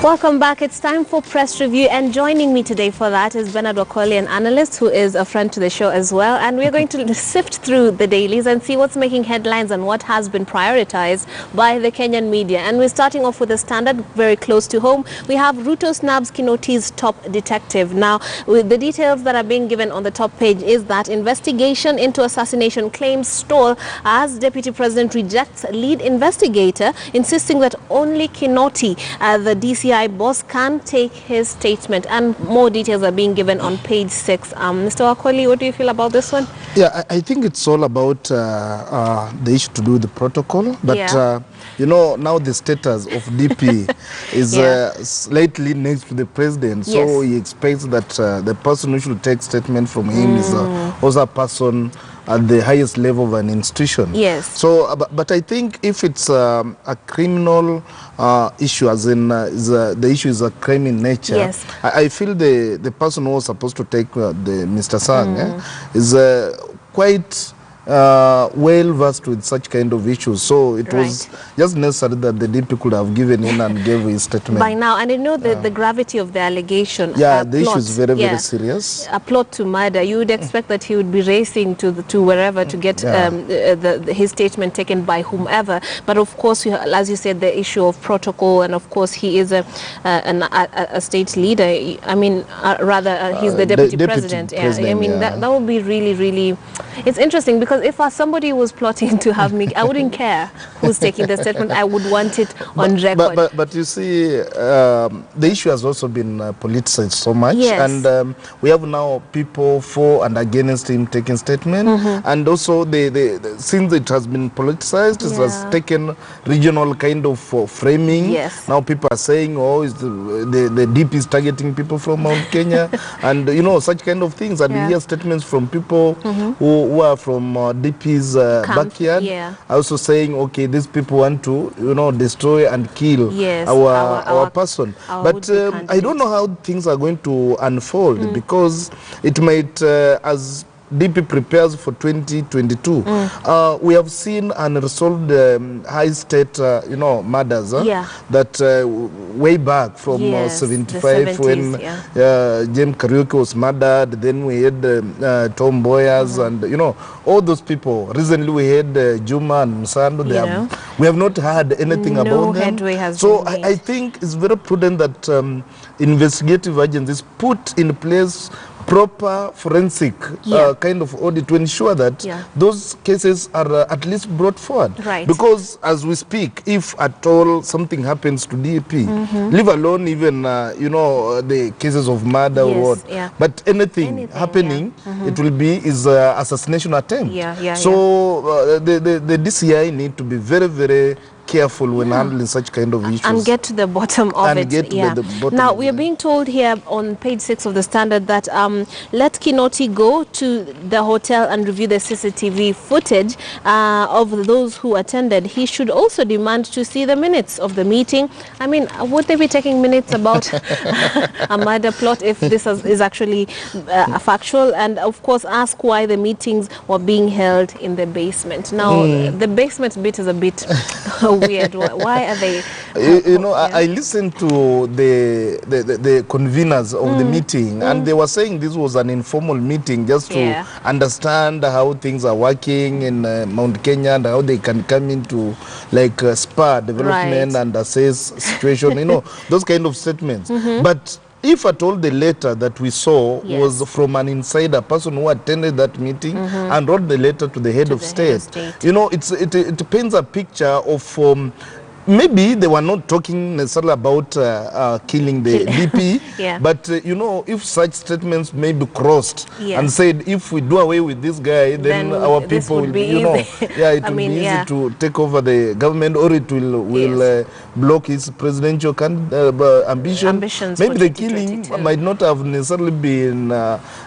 Welcome back. It's time for Press Review, and joining me today for that is Bernard Wakoli, an analyst who is a friend to the show as well. And we're going to sift through the dailies and see what's making headlines and what has been prioritized by the Kenyan media. And we're starting off with the Standard, very close to home. We have Ruto snubs Kinoti's top detective. Now, with the details that are being given on the top page is that investigation into assassination claims stall as Deputy President rejects lead investigator, insisting that only Kinoti, the DCI boss, can take his statement. And more details are being given on page 6. Mr. Wakoli, what do you feel about this one? Yeah, I think it's all about the issue to do with the protocol. But, you know, now the status of DP is slightly next to the president. So he expects that the person who should take statement from him is also a person at the highest level of an institution. Yes. So, but I think if it's a criminal issue, as in the issue is a crime in nature, yes, I feel the person who was supposed to take the Mr. Sang is quite well versed with such kind of issues. So it was just necessary that the DP could have given in and gave his statement by now. And I know the gravity of the allegation. The issue is very, very serious. A plot to murder. You would expect that he would be racing to wherever to get his statement taken by whomever. But of course, as you said, the issue of protocol, and of course he is a state leader. I mean, rather he's the deputy president. I mean that would be really, really. It's interesting because if somebody was plotting to have me, I wouldn't care who's taking the statement. I would want it on record. But you see, the issue has also been politicized so much. Yes. And we have now people for and against him taking statement. And also, since it has been politicized, it has taken regional kind of framing. Yes. Now people are saying, oh, the DP is targeting people from Mount Kenya. And, you know, such kind of things. And we hear statements from people who are from DP's backyard, also saying, okay, these people want to, you know, destroy and kill our person. But I don't know how things are going to unfold because it might, as DP prepares for 2022, we have seen unresolved high state, you know, murders that way back from 75 when James Kariuki was murdered. Then we had Tom Boyers and, you know, all those people. Recently we had Juma and Musando. We have not heard anything about them. So I think it's very prudent that investigative agencies put in place proper forensic kind of audit to ensure that those cases are at least brought forward. Because as we speak, if at all something happens to DP, leave alone even, you know, the cases of murder or what, but anything happening, it will be is assassination attempt. So the DCI need to be very, very careful when handling such kind of issues. And get to the bottom of it. Now, we are being told here on page 6 of the Standard that let Kinoti go to the hotel and review the CCTV footage of those who attended. He should also demand to see the minutes of the meeting. I mean, would they be taking minutes about a murder plot if this is actually factual? And of course, ask why the meetings were being held in the basement. Now, the basement bit is a bit weird. Why are they? You know, I listened to the conveners of the meeting, and they were saying this was an informal meeting just to understand how things are working in Mount Kenya and how they can come into like spa development and assess situation. You know, those kind of statements. But if at all the letter that we saw was from an insider person who attended that meeting and wrote the letter to the head of state, you know, it paints a picture of maybe they were not talking necessarily about killing the DP, but you know, if such statements may be crossed and said, if we do away with this guy, then our people will be, you know, it will be easy to take over the government, or it will block his presidential ambitions. Maybe the killing might not have necessarily been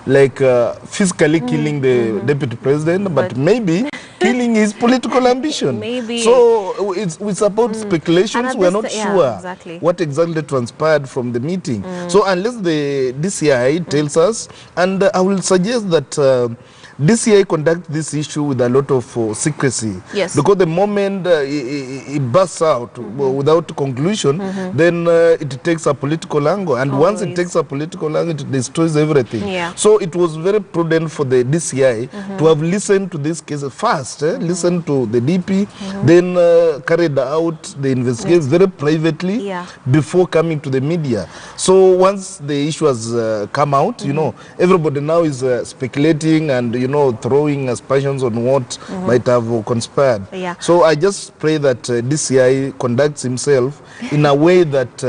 like physically killing the deputy president, but maybe killing his political ambition. Maybe. So it's about speculations. We are not sure what exactly transpired from the meeting. So unless the DCI tells us, and I will suggest that DCI conduct this issue with a lot of secrecy. Yes. Because the moment it bursts out without conclusion, then it takes a political angle. And once it takes a political angle, it destroys everything. Yeah. So it was very prudent for the DCI to have listened to this case first, listened to the DP, then carried out the investigation very privately before coming to the media. So once the issue has come out, you know, everybody now is speculating and, you know, throwing aspersions on what might have conspired. Yeah. So I just pray that DCI conducts himself in a way that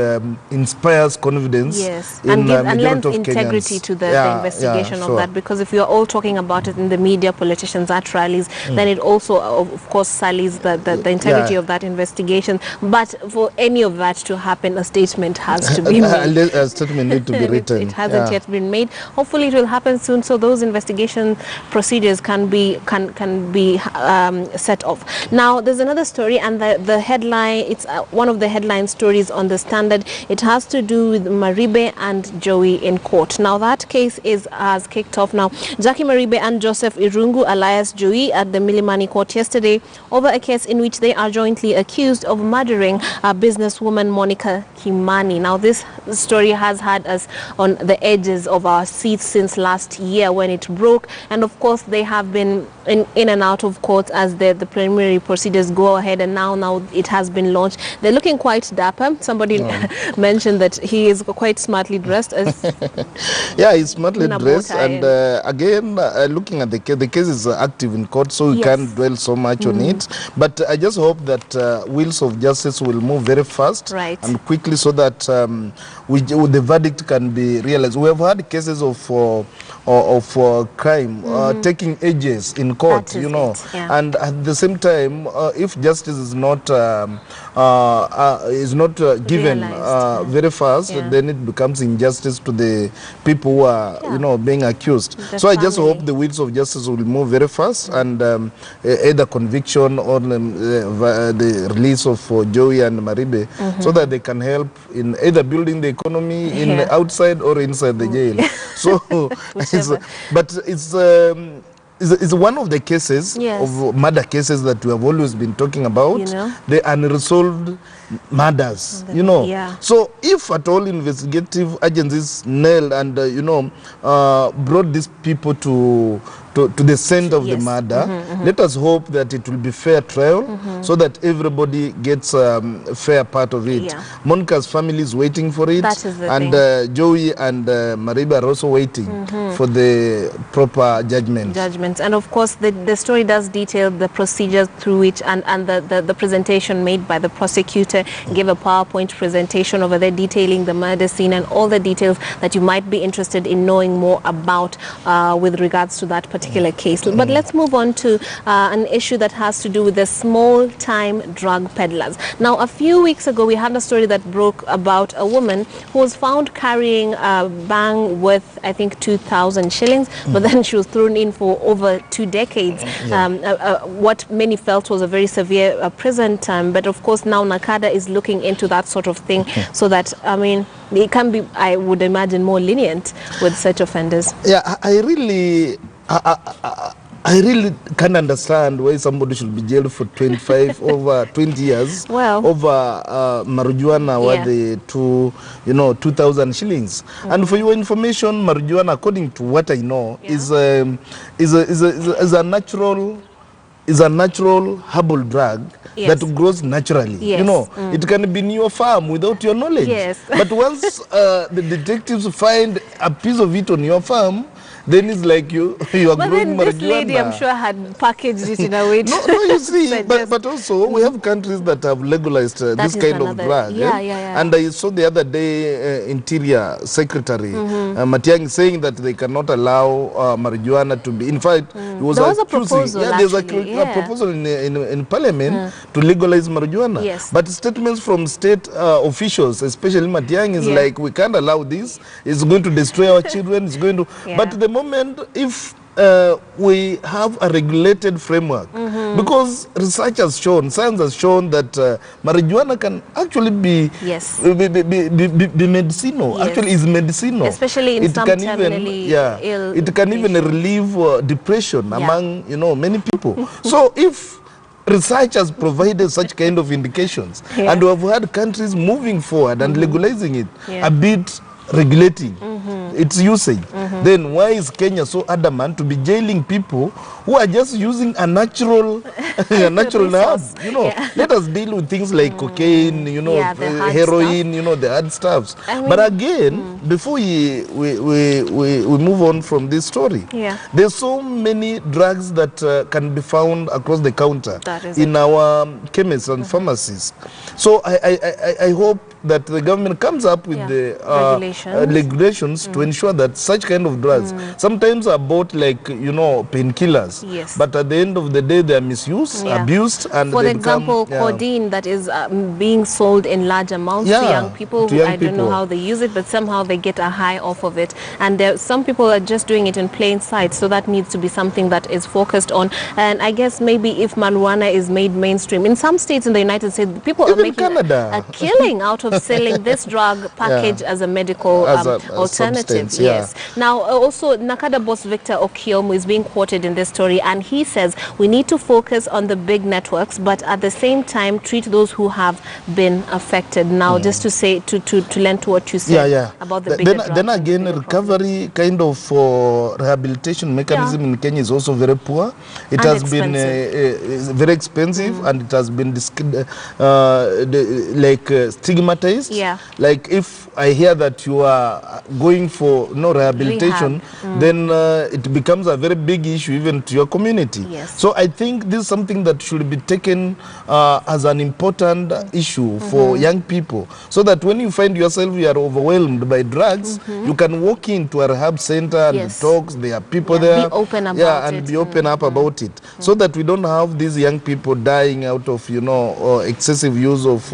inspires confidence in and lends of integrity Kenyans. to the investigation of that, because if we are all talking about it in the media, politicians at rallies, then it also of course sullies the integrity of that investigation. But for any of that to happen, a statement has to be made. A statement needs to be written. It hasn't yet been made. Hopefully it will happen soon, so those investigation procedures can be set off. Now there's another story, and the headline, it's one of the headline stories on the Standard. It has to do with Maribe and Joey in court. Now that case has kicked off now. Jackie Maribe and Joseph Irungu alias Joey at the Milimani court yesterday over a case in which they are jointly accused of murdering businesswoman Monica Kimani. Now this story has had us on the edges of our seats since last year when it broke, and of course they have been in and out of court as the preliminary procedures go ahead, and now it has been launched. They're looking quite dapper. Somebody mentioned that he is quite smartly dressed. Yeah, he's smartly dressed, and again, looking at the case is active in court, so we can't dwell so much on it. But I just hope that wheels of justice will move very fast and quickly, so that the verdict can be realized. We have had cases of crime taking ages in court, you know, and at the same time, if justice is not given very fast, then it becomes injustice to the people who are, you know, being accused. So I just hope the wheels of justice will move very fast, and either conviction or the release of Joey and Maribe, so that they can help in either building the economy in outside or inside the jail. So, but it's one of the cases of murder cases that we have always been talking about, you know? The unresolved murders, you know. So if at all investigative agencies nailed and, you know, brought these people to the scent of the murder, let us hope that it will be fair trial, so that everybody gets a fair part of it. Monica's family is waiting for it, and Joey and Maribe are also waiting for the proper judgment. And of course the story does detail the procedures through which and the presentation made by the prosecutor, gave a PowerPoint presentation over there detailing the murder scene and all the details that you might be interested in knowing more about with regards to that particular case. But let's move on to an issue that has to do with the small-time drug peddlers. Now, a few weeks ago, we had a story that broke about a woman who was found carrying a bag worth, I think, 2,000 shillings, but then she was thrown in for over 2 decades. What many felt was a very severe prison term, but of course now NACADA is looking into that sort of thing, so that, I mean, it can be, I would imagine, more lenient with such offenders. Yeah, I really can't understand why somebody should be jailed for 25 over 20 years over marijuana worth 2,000 shillings. And for your information, marijuana, according to what I know, is a natural herbal drug that grows naturally. You know, it can be in your farm without your knowledge. But once the detectives find a piece of it on your farm, then it's like you are growing marijuana. This lady, I'm sure, had packaged it in a way to no, you see, but also we have countries that have legalized this kind of drug. And I saw the other day Interior Secretary Matiang'i saying that they cannot allow marijuana to be. In fact, it was a proposal. There's a proposal in Parliament to legalize marijuana. But statements from state officials, especially Matiang'i, is like, we can't allow this. It's going to destroy our children. It's going to. But the moment if we have a regulated framework because research has shown, science has shown that marijuana can actually be be medicinal. Yes. Actually, is medicinal. Especially in some terminally ill it can even relieve depression among many people. So if research has provided such kind of indications, and we have had countries moving forward and legalizing it, a bit regulating its usage, then why is Kenya so adamant to be jailing people who are just using a natural herb? Let us deal with things like cocaine, heroin, the hard stuffs. But again, before we move on from this story, there's so many drugs that can be found across the counter in our chemists and pharmacies. So I hope that the government comes up with the regulations to ensure that such kind of drugs sometimes are bought like painkillers, but at the end of the day they are misused, abused, and for example codeine that is being sold in large amounts to young people. I don't know how they use it, but somehow they get a high off of it, and some people are just doing it in plain sight. So that needs to be something that is focused on. And I guess maybe if marijuana is made mainstream in some states in the United States, people are making a killing out of selling this drug package as a medical alternative. Yes. Now, also, Nakada boss Victor Okiomu is being quoted in this story, and he says we need to focus on the big networks, but at the same time treat those who have been affected. Now, just to say, to lend to what you said about the bigger drugs. Then again, recovery kind of rehabilitation mechanism in Kenya is also very poor. It has been very expensive, and it has been stigmatized. Like if I hear that you are going for rehabilitation, then it becomes a very big issue even to your community. So I think this is something that should be taken as an important issue for young people, so that when you find yourself you are overwhelmed by drugs, you can walk into a rehab center and talk. There are people there. Be open about it. Be open up about it, so that we don't have these young people dying out of excessive use of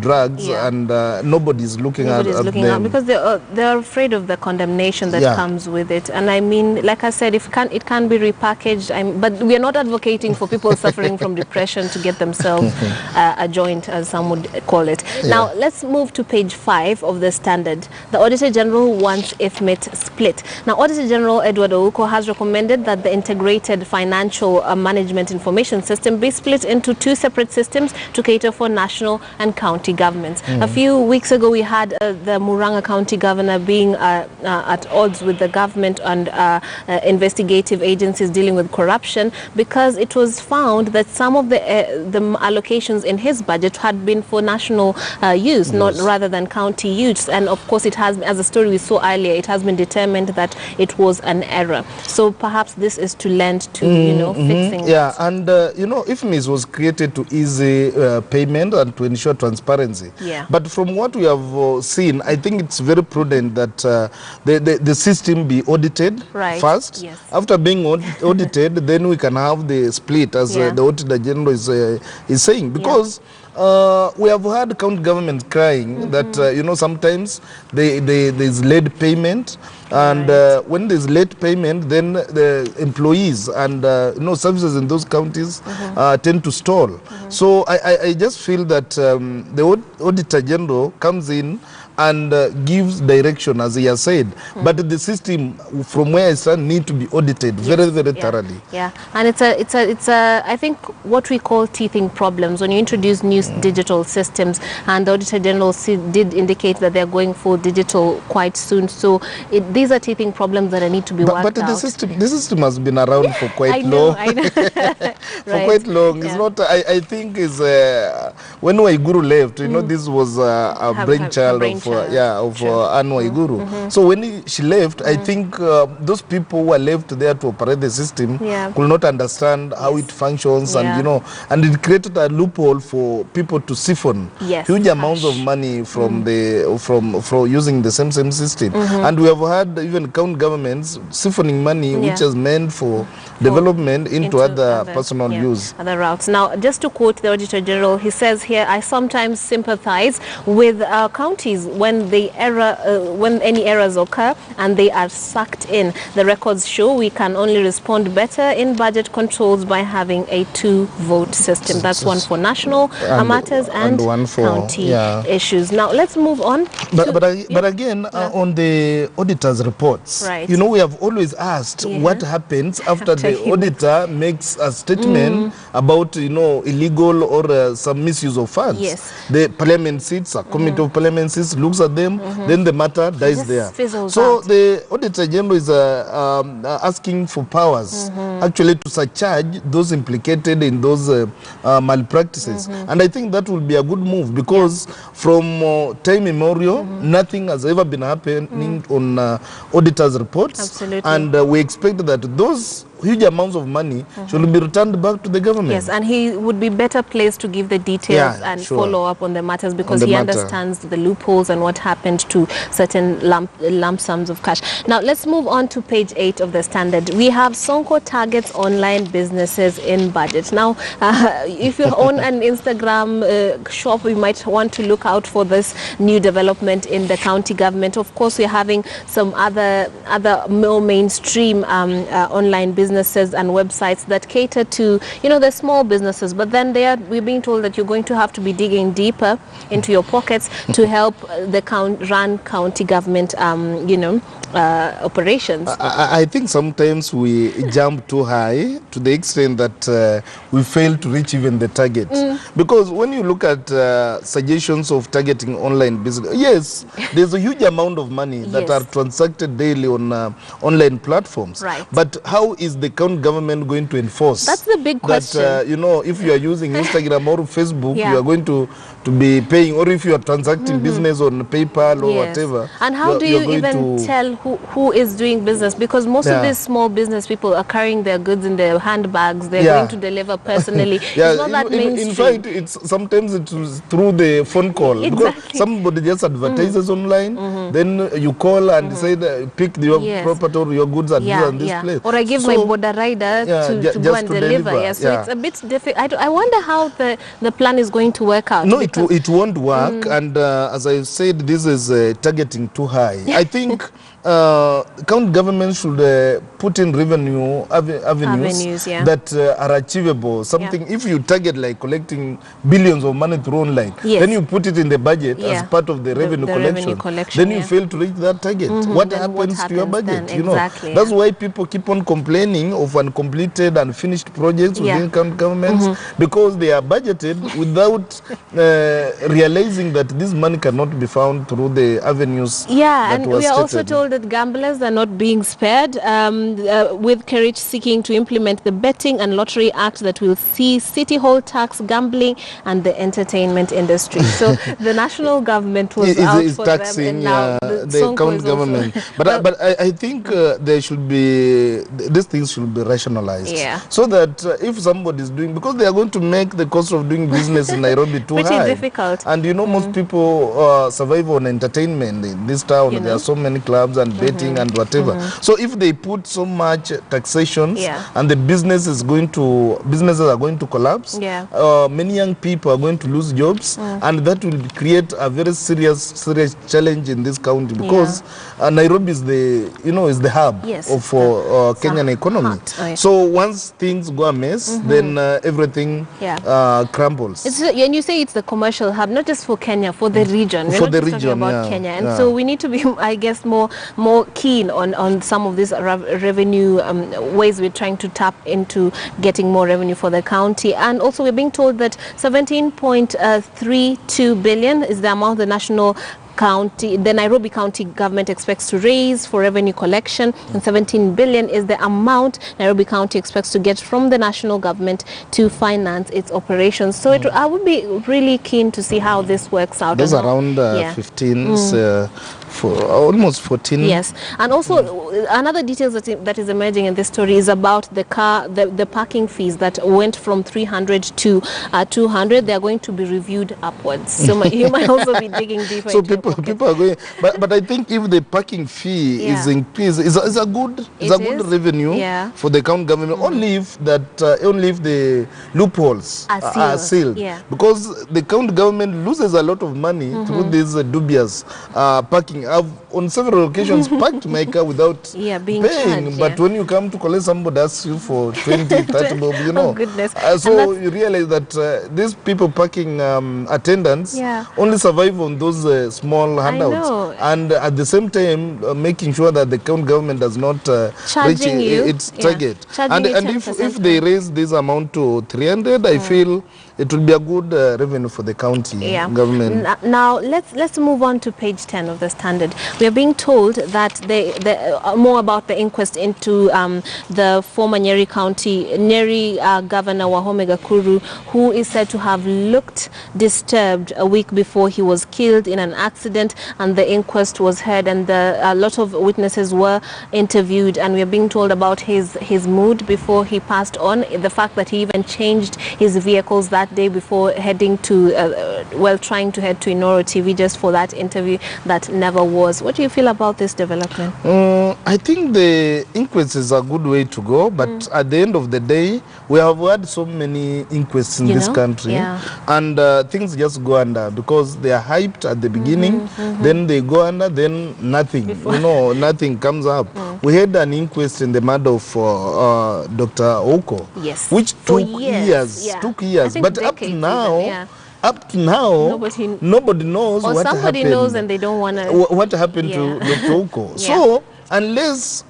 drugs, and nobody's looking at them because they're afraid of the condemnation that comes with it. And I mean, like I said, if it can be repackaged, but we are not advocating for people suffering from depression to get themselves a joint, as some would call it. Now let's move to page 5 of the Standard. The Auditor General wants IFMIT split. Now, Auditor General Edward Ouko has recommended that the integrated financial management information system be split into 2 separate systems to cater for national and county governments. A few weeks ago, we had the Murang'a County Governor being at odds with the government and investigative agencies dealing with corruption, because it was found that some of the allocations in his budget had been for national use, not rather than county use. And of course, it has, as a story we saw earlier, it has been determined that it was an error. So perhaps this is to lend to fixing that. And IFMIS was created to ease payment and to ensure transparency. But from what we have seen, I think it's very prudent that the system be audited first. After being audited, then we can have the split, as the Auditor General is saying, because we have had county governments crying that sometimes there's late payment, and when there's late payment, then the employees and services in those counties tend to stall. So I just feel that the Auditor General comes in and gives direction, as he has said, but the system, from where I stand, need to be audited very thoroughly. And it's a I think what we call teething problems when you introduce new digital systems, and the Auditor General did indicate that they're going for digital quite soon. So these are teething problems that need to be worked out. But the system has been around for quite long. I know. For quite long. It's not. I think is when Waiguru left. This was a brainchild of Anne Waiguru. So when she left, I think those people who were left there to operate the system could not understand how it functions, and and it created a loophole for people to siphon huge amounts of money from from using the same system. And we have had even county governments siphoning money which is meant for development into other personal use. Other routes. Now, just to quote the Auditor General, he says here, I sometimes sympathize with counties when any errors occur and they are sucked in. The records show we can only respond better in budget controls by having a two-vote system. That's one for national matters and one for county issues. Now let's move on. But again, on the auditor's reports, right. you know, we have always asked what happens after the auditor makes a statement about, you know, illegal or some misuse of funds. Yes. The parliament sits, a committee of parliament sits, looks at them, then the matter dies there. So the auditor general is asking for powers actually to surcharge those implicated in those malpractices. And I think that will be a good move, because from time immemorial, nothing has ever been happening on auditors' reports. Absolutely. And we expect that those huge amounts of money should be returned back to the government. Yes, and he would be better placed to give the details and follow up on the matters, because he understands the loopholes and what happened to certain lump sums of cash. Now let's move on to page 8 of the Standard. We have Sonko targets online businesses in budget. Now if you own an Instagram shop, you might want to look out for this new development in the county government. Of course, we're having some other more mainstream online businesses and websites that cater to, you know, the small businesses, but then we're being told that you're going to have to be digging deeper into your pockets to help the county government operations. I think sometimes we jump too high to the extent that we fail to reach even the target. Because when you look at suggestions of targeting online business, yes, there's a huge amount of money that are transacted daily on online platforms. Right. But how is the county government going to enforce? That's the big question. That, you know, if you are using Instagram or Facebook, you are going to be paying, or if you are transacting business on PayPal or whatever. And how do you even tell who is doing business? Because most of these small business people are carrying their goods in their handbags. They're going to deliver personally. It's not that mainstream. In fact, sometimes it's through the phone call. Exactly. Because somebody just advertises online, then you call and say, pick your property or your goods at this place. Or I give my border rider to go and deliver. Yeah, so it's a bit difficult. I wonder how the plan is going to work out. No, it won't work. And as I said, this is targeting too high. I think county government should put in revenue avenues that are achievable. Something, if you target like collecting billions of money through online, then you put it in the budget as part of the revenue collection. Then you fail to reach that target. What happens to your budget? Then? You know, that's why people keep on complaining of uncompleted and finished projects within county governments, because they are budgeted without realizing that this money cannot be found through the avenues. And we are also told that gamblers are not being spared, with Kerich seeking to implement the Betting and Lottery Act that will see City Hall tax gambling and the entertainment industry. So the national government was out for taxing, them, and now the county government. But I think there should be, these things should be rationalized. So that if somebody is doing, because they are going to make the cost of doing business in Nairobi too high. Pretty difficult. And you know, most people survive on entertainment in this town. There are so many clubs and betting and whatever. So if they put so much taxation and the businesses are going to collapse, many young people are going to lose jobs, and that will create a very serious challenge in this county, because Nairobi is the hub of Kenyan economy. So once things go amiss, then everything crumbles. And you say it's the commercial hub, not just for Kenya, for the region. We're not just talking about Kenya. And so we need to be, I guess, more keen on some of these revenue ways we're trying to tap into getting more revenue for the county. And also we're being told that 17.32 billion is the amount the Nairobi County government expects to raise for revenue collection, and 17 billion is the amount Nairobi County expects to get from the national government to finance its operations. So I would be really keen to see how this works out. There's around 15, for almost 14. Yes, and also another details that is emerging in this story is about the parking fees that went from 300 to 200. They are going to be reviewed upwards. So you might also be digging deeper into people are going. But I think if the parking fee is increased, is a good revenue for the county government. Only if the loopholes are sealed. Because the county government loses a lot of money through these dubious parking. I've on several occasions parked my car without being paying. charged, but when you come to collect, somebody asks you for 20, 30 bob, you know. Oh, goodness. So you realize that these people parking attendants only survive on those small handouts. And at the same time, making sure that the county government does not reach its target. And if they raise this amount to 300, I feel it will be a good revenue for the county government. Now, let's move on to page 10 of the Standard. We are being told that more about the inquest into the former Nyeri Governor Wahome Gakuru, who is said to have looked disturbed a week before he was killed in an accident, and the inquest was heard, and a lot of witnesses were interviewed, and we are being told about his mood before he passed on, the fact that he even changed his vehicles that day before heading to, trying to head to Inoro TV just for that interview that never was. What do you feel about this development? I think the inquest is a good way to go, but at the end of the day, we have had so many inquests in this country, and things just go under because they are hyped at the beginning, then they go under, then nothing, nothing comes up. We had an inquest in the murder of Dr. Oko, which took years, but up to now, nobody knows what happened. Somebody knows and they don't want to. What happened to Dr. Oko. So, unless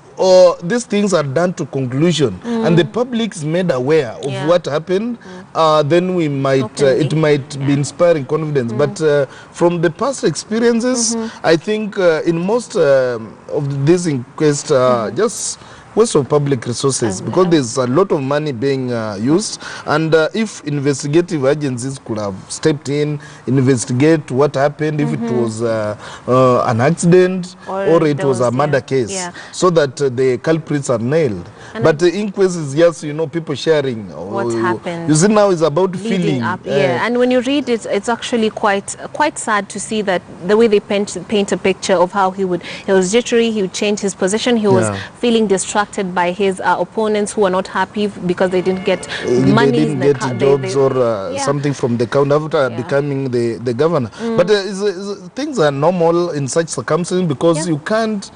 these things are done to conclusion and the public is made aware of what happened, then we might it might be inspiring confidence. But from the past experiences, I think in most of these inquests, just waste of public resources, because there's a lot of money being used, and if investigative agencies could have stepped in, investigate what happened, if it was an accident or it was a murder case, so that the culprits are nailed. But the inquest is just, people sharing what happened. You see, now it's about feeling up. And when you read it, it's actually quite sad to see that the way they paint a picture of how he was jittery, he would change his position, he was feeling distracted by his opponents who were not happy because they didn't get money. They didn't get jobs or something from the county after becoming the governor. But things are normal in such circumstances, because you can't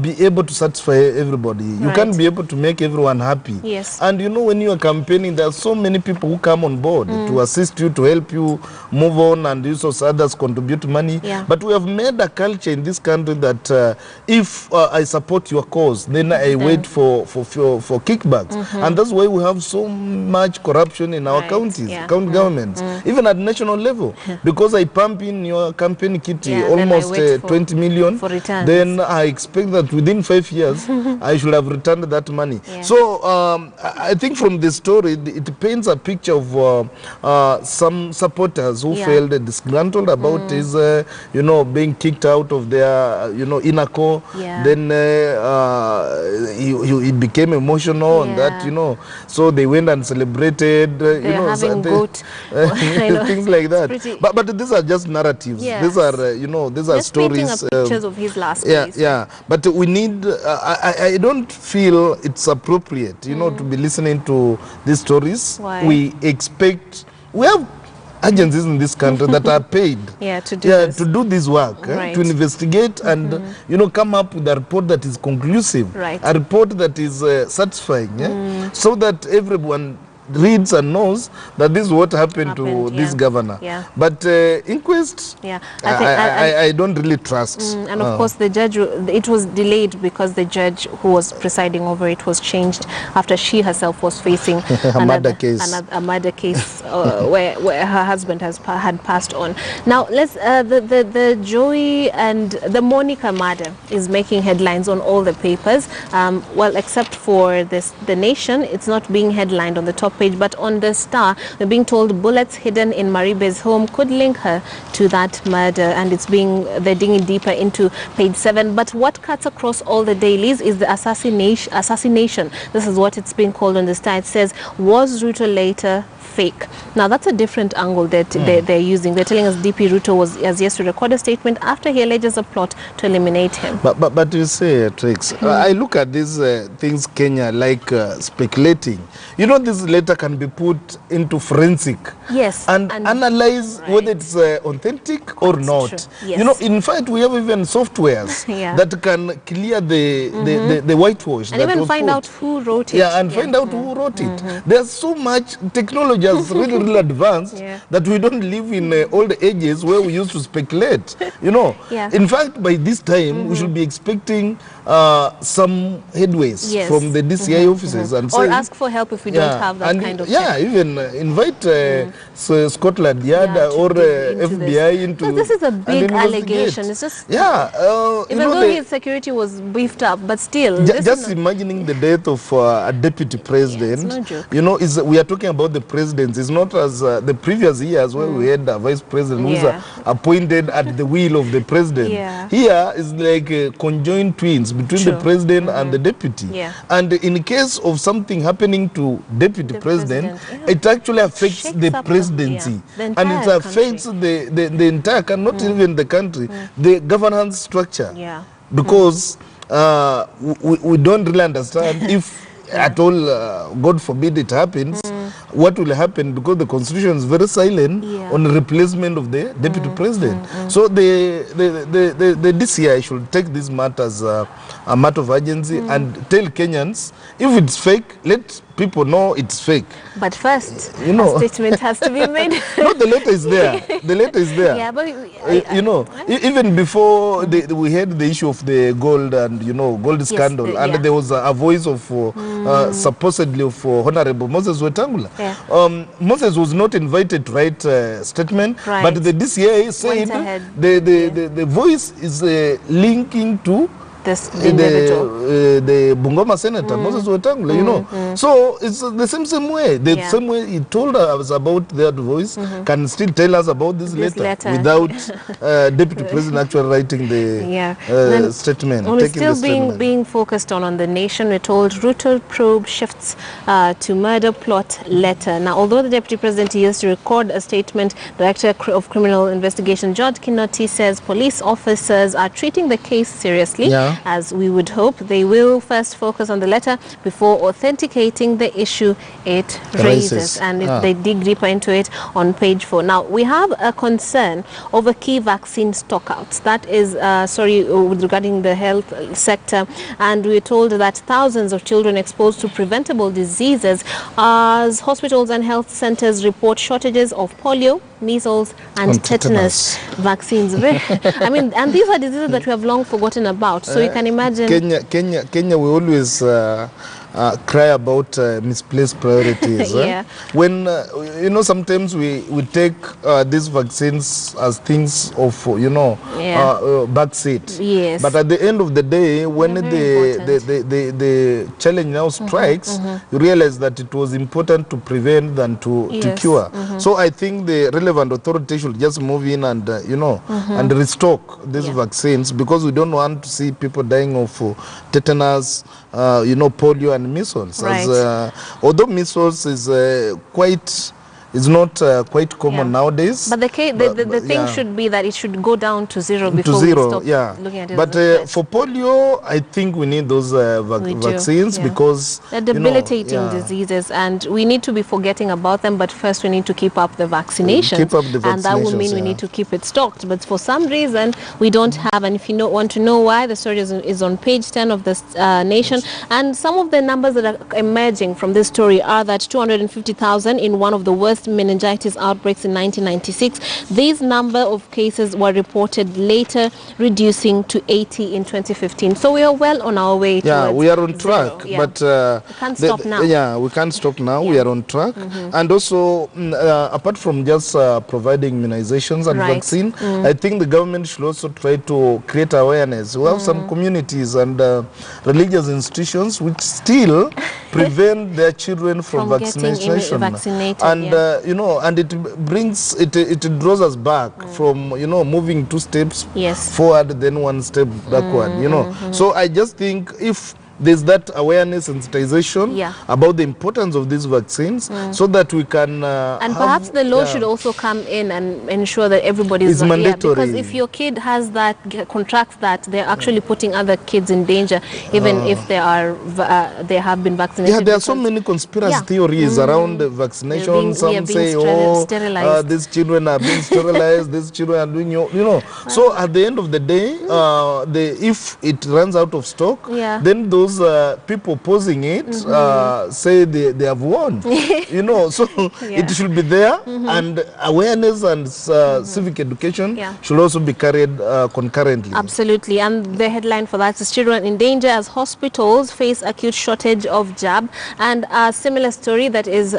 be able to satisfy everybody. You can't be able to make everyone happy. And when you are campaigning, there are so many people who come on board to assist you, to help you move on, and also others contribute money. But we have made a culture in this country that if I support your cause, then I wait for kickbacks. And that's why we have so much corruption in our counties, county governments, even at national level. Because I pump in your campaign kitty almost 20 million, then I expect that within 5 years I should have returned that money. So I think from the story, it paints a picture of some supporters who felt disgruntled about his being kicked out of their inner core. Then he became emotional and that, so they went and celebrated, things like that. But these are just narratives. These are these are just stories, pictures of his last days. But we need I don't feel it's appropriate to be listening to these stories. Why? We have agencies in this country that are paid to do this work, to investigate and come up with a report that is conclusive, a report that is satisfying, so that everyone reads and knows that this is what happened to this governor. But inquest, I don't really trust. And of course the judge, it was delayed because the judge who was presiding over it was changed after she herself was facing a murder case where her husband had passed on. Now let's the Joey and the Monica murder is making headlines on all the papers, well, except for the Nation. It's not being headlined on the top page, but on the Star, we're being told bullets hidden in Maribe's home could link her to that murder, and they're digging deeper into page 7. But what cuts across all the dailies is the assassination. This is what it's being called on the Star. It says, was Ruto later fake? Now that's a different angle that they're using. They're telling us DP Ruto has yet to record a statement after he alleges a plot to eliminate him. But you say, Trix, I look at these things, Kenya, like speculating. You know, this letter can be put into forensic. Yes. And analyze whether it's authentic or not. Yes. You know, in fact, we have even softwares that can clear the whitewash. And even find out who wrote it. Yeah, and find out who wrote it. There's so much technology has really advanced that we don't live in old ages where we used to speculate. You know, in fact, by this time, we should be expecting some headways from the DCI offices. And or ask for help if we don't have that kind of help. Even invite Scotland Yard or FBI into... No, this is a big allegation. It's just... even though his security was beefed up, but still... Just imagining the death of a deputy president, it's no joke. you know, we are talking about the presidents. It's not as the previous years where we had a vice president who's appointed at the will of the president. Here is like conjoined twins between the president and the deputy. And in case of something happening to deputy president, it actually affects the presidency. And it affects the entire country, not even the country, the governance structure. Because we don't really understand if at all, God forbid it happens, what will happen, because the constitution is very silent on the replacement of the deputy president. So the DCI should take this matter as a matter of urgency and tell Kenyans, if it's fake, let people know it's fake. But first, a statement has to be made. No, the letter is there. The letter is there. Yeah, but even before we had the issue of the gold and gold scandal, and there was a voice of supposedly of Honorable Moses Wetangula. Moses was not invited to write a statement, but the DCI said the voice is linking to the Bungoma senator, Moses Wetangula, So it's the same way. The same way he told us about that voice can still tell us about this letter without Deputy President actually writing the statement. We're still being focused on the nation. We're told Ruto probe shifts to murder plot letter. Now, although the Deputy President is to record a statement, Director of Criminal Investigation George Kinoti says police officers are treating the case seriously. As we would hope, they will first focus on the letter before authenticating the issue it raises. And if they dig deeper into it on page 4. Now, we have a concern over key vaccine stockouts. That is, regarding the health sector. And we're told that thousands of children exposed to preventable diseases as hospitals and health centers report shortages of polio, measles and tetanus vaccines. And these are diseases that we have long forgotten about. So you can imagine. Kenya we always cry about misplaced priorities. When sometimes we take these vaccines as things of backseat. But at the end of the day, when the challenge now strikes, you realize that it was important to prevent than to cure. So I think the relevant authority should just move in and and restock these vaccines, because we don't want to see people dying of tetanus, polio and measles. Although measles is not quite common nowadays. But the thing should be that it should go down to zero before we stop looking at it. But for polio, I think we need those vaccines because they're debilitating diseases, and we need to be forgetting about them. But first, we need to keep up the vaccinations, and that will mean we need to keep it stocked. But for some reason, we don't have. And if you want to know why, the story is on page 10 of this Nation. And some of the numbers that are emerging from this story are that 250,000 in one of the worst first meningitis outbreaks in 1996. These number of cases were reported later, reducing to 80 in 2015. So we are well on our way. Yeah, we are on track, yeah. but we can't stop now. Yeah, we can't stop now. Yeah. We are on track, and also apart from just providing immunizations and vaccine, I think the government should also try to create awareness. We have some communities and religious institutions which still prevent their children from vaccination, and you know, and it brings it draws us back from, you know, moving 2 steps forward, then 1 step backward, you know. So I just think if there's that awareness, sensitization about the importance of these vaccines, so that we can and perhaps the law should also come in and ensure that everybody is mandatory. Because if your kid has that, contracts that, they're actually putting other kids in danger, even if they are they have been vaccinated. Yeah, there are so many conspiracy theories around vaccination. Some say, these children are being sterilized, these children are doing, you know. So at the end of the day, if it runs out of stock, then those people posing it say they have won. You know, so it should be there, and awareness and civic education should also be carried concurrently. Absolutely, and the headline for that is children in danger as hospitals face acute shortage of jab. And a similar story that is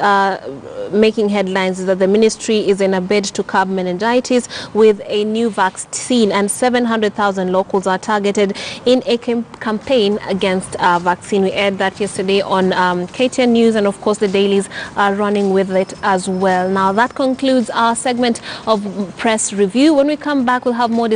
making headlines is that the ministry is in a bid to curb meningitis with a new vaccine, and 700,000 locals are targeted in a campaign against vaccine. We aired that yesterday on KTN News, and of course the dailies are running with it as well. Now that concludes our segment of press review. When we come back, we'll have more